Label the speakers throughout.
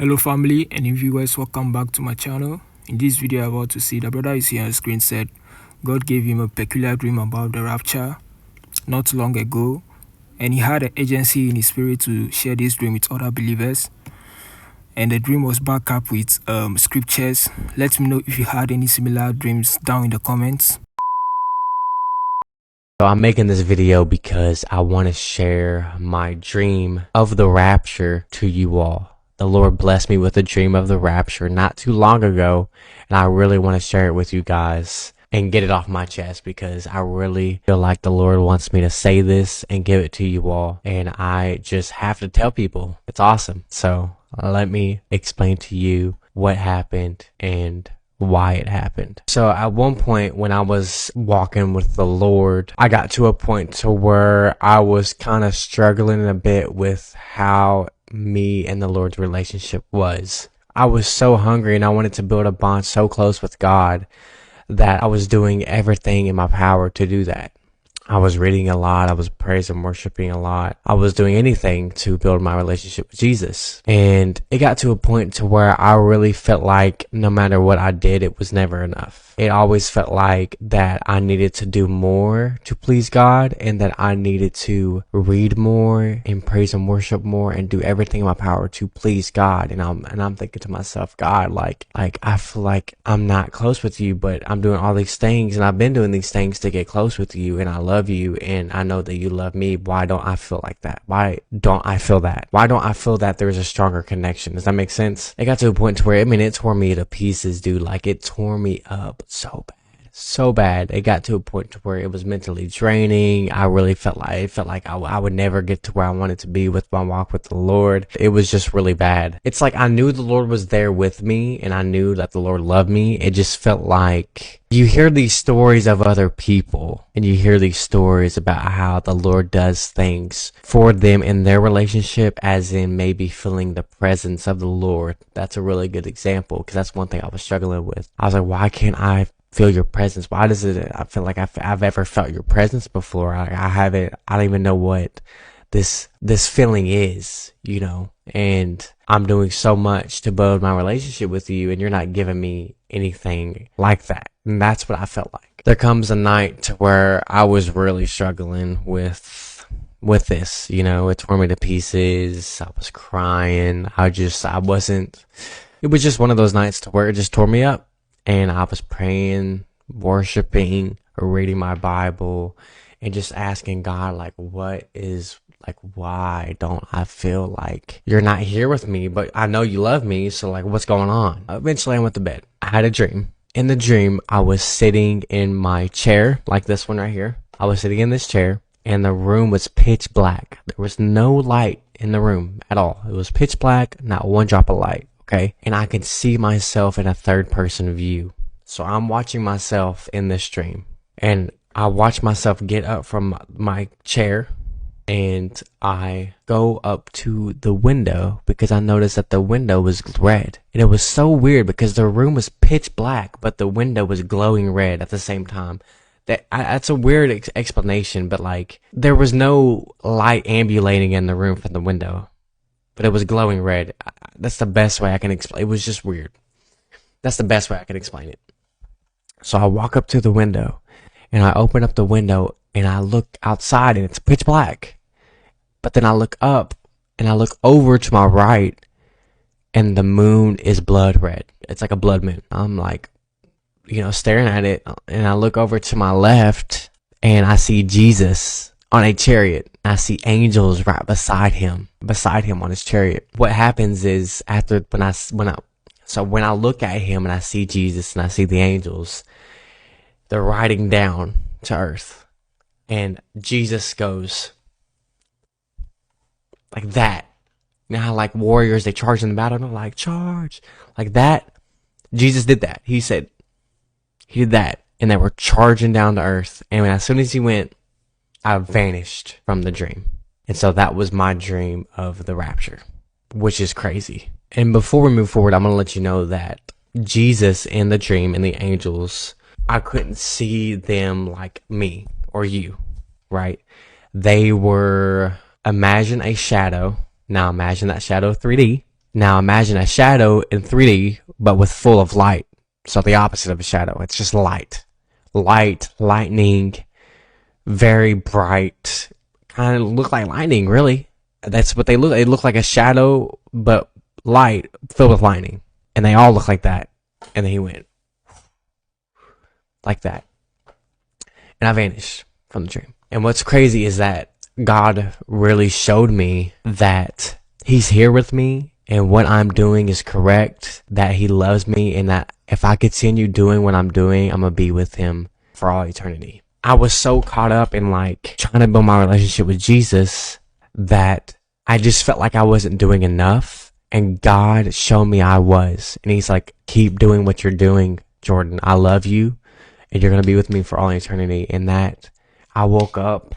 Speaker 1: Hello family and viewers, welcome back to my channel. In this video about to see, the brother is here on screen said God gave him a peculiar dream about the rapture not long ago, and he had an agency in his spirit to share this dream with other believers, and the dream was backed up with scriptures. Let me know if you had any similar dreams down in the comments.
Speaker 2: So I'm making this video because I want to share my dream of the rapture to you all. The Lord blessed me with a dream of the rapture not too long ago, and I really want to share it with you guys and get it off my chest because I really feel like the Lord wants me to say this and give it to you all, and I just have to tell people. It's awesome. So let me explain to you what happened and why it happened. So at one point when I was walking with the Lord, I got to a point to where I was kind of struggling a bit with how me and the Lord's relationship was. I was so hungry and I wanted to build a bond so close with God that I was doing everything in my power to do that. I was reading a lot. I was praising and worshiping a lot. I was doing anything to build my relationship with Jesus. And it got to a point to where I really felt like no matter what I did, it was never enough. It always felt like that I needed to do more to please God, and that I needed to read more and praise and worship more and do everything in my power to please God. And I'm thinking to myself, God, like I feel like I'm not close with you, but I'm doing all these things and I've been doing these things to get close with you, and I love you and I know that you love me. Why don't I feel like that? Why don't I feel that? Why don't I feel that there's a stronger connection? Does that make sense? It got to a point to where, it tore me to pieces, dude. Like, it tore me up so bad. It got to a point to where it was mentally draining. I really felt like I would never get to where I wanted to be with my walk with the Lord. It was just really bad. It's like I knew the Lord was there with me and I knew that the Lord loved me. It just felt like you hear these stories of other people and you hear these stories about how the Lord does things for them in their relationship, as in maybe feeling the presence of the Lord. That's a really good example, because that's one thing I was struggling with. I was like, why can't I feel your presence? Why does it, I feel like I've ever felt your presence before. I haven't. I don't even know what this feeling is, and I'm doing so much to build my relationship with you, and you're not giving me anything like that. And that's what I felt like. There comes a night to where I was really struggling with this, it tore me to pieces. I was crying. It was just one of those nights to where it just tore me up. And I was praying, worshiping, reading my Bible, and just asking God, why don't I feel like you're not here with me? But I know you love me, so what's going on? Eventually I went to bed. I had a dream. In the dream, I was sitting in my chair, like this one right here. I was sitting in this chair, and the room was pitch black. There was no light in the room at all. It was pitch black, not one drop of light. Okay, and I could see myself in a third person view. So I'm watching myself in this dream, and I watch myself get up from my chair, and I go up to the window because I noticed that the window was red. And it was so weird because the room was pitch black, but the window was glowing red at the same time. That's a weird explanation, but there was no light ambulating in the room from the window, but it was glowing red. That's the best way I can explain. It was just weird. That's the best way I can explain it. So I walk up to the window, and I open up the window, and I look outside, and it's pitch black. But then I look up, and I look over to my right, and the moon is blood red. It's like a blood moon. I'm staring at it, and I look over to my left, and I see Jesus on a chariot. I see angels right beside him on his chariot. What happens is when I look at him and I see Jesus and I see the angels, they're riding down to earth, and Jesus goes like that. Now, like warriors, they charge in the battle, and they're like, charge, like that. Jesus did that. He did that, and they were charging down to earth. And as soon as he went, I vanished from the dream. And so that was my dream of the rapture, which is crazy. And before we move forward, I'm going to let you know that Jesus in the dream and the angels, I couldn't see them like me or you, right? They were, imagine a shadow. Now imagine that shadow 3D. Now imagine a shadow in 3D, but with full of light. So the opposite of a shadow. It's just light. Light, lightning, very bright. Kind of look like lightning, really. That's what they look. They look like a shadow, but light filled with lightning. And they all look like that. And then he went like that. And I vanished from the dream. And what's crazy is that God really showed me that he's here with me and what I'm doing is correct, that he loves me, and that if I continue doing what I'm doing, I'm going to be with him for all eternity. I was so caught up in like trying to build my relationship with Jesus that I just felt like I wasn't doing enough, and God showed me I was. And he's like, keep doing what you're doing, Jordan. I love you, and you're going to be with me for all eternity. And that I woke up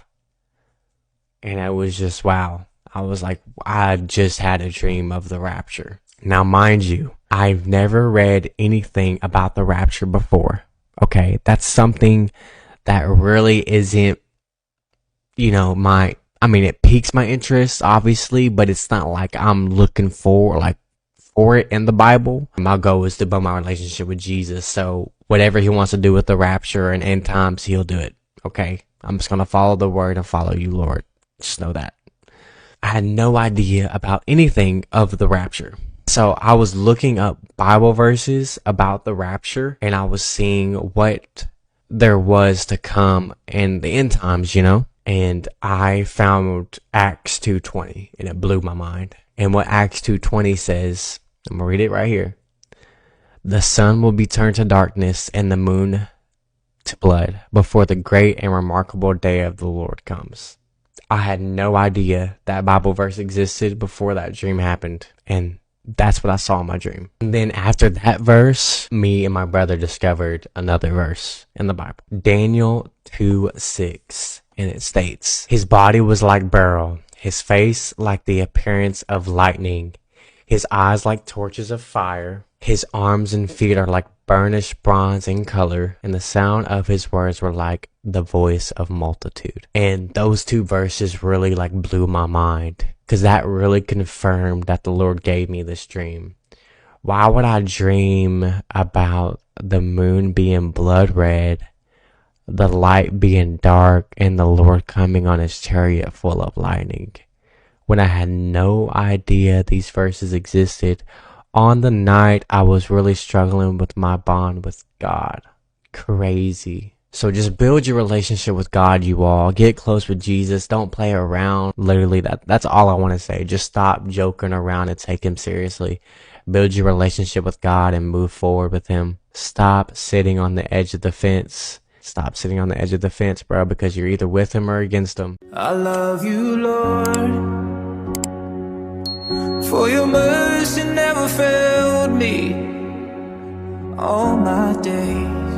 Speaker 2: and I was just, wow. I was like, I just had a dream of the rapture. Now, mind you, I've never read anything about the rapture before. Okay, that's something that really isn't, it piques my interest, obviously, but it's not like I'm looking for it in the Bible. My goal is to build my relationship with Jesus. So whatever he wants to do with the rapture and end times, he'll do it. Okay, I'm just going to follow the word and follow you, Lord. Just know that. I had no idea about anything of the rapture. So I was looking up Bible verses about the rapture, and I was seeing what there was to come in the end times, and I found Acts 2:20, and it blew my mind. And what Acts 2:20 says, I'm going to read it right here. The sun will be turned to darkness and the moon to blood before the great and remarkable day of the Lord comes. I had no idea that Bible verse existed before that dream happened, and that's what I saw in my dream. And then after that verse, me and my brother discovered another verse in the Bible. Daniel 2:6, and it states, his body was like beryl, his face like the appearance of lightning, his eyes like torches of fire, his arms and feet are like burnished bronze in color, and the sound of his words were like the voice of multitude. And those two verses really blew my mind, because that really confirmed that the Lord gave me this dream. Why would I dream about the moon being blood red, the light being dark, and the Lord coming on his chariot full of lightning, when I had no idea these verses existed on the night I was really struggling with my bond with God? Crazy. So just build your relationship with God, you all. Get close with Jesus. Don't play around. Literally, that's all I want to say. Just stop joking around and take him seriously. Build your relationship with God and move forward with him. Stop sitting on the edge of the fence. Stop sitting on the edge of the fence, bro, because you're either with him or against him.
Speaker 1: I love you, Lord, for your mercy never failed me all my days.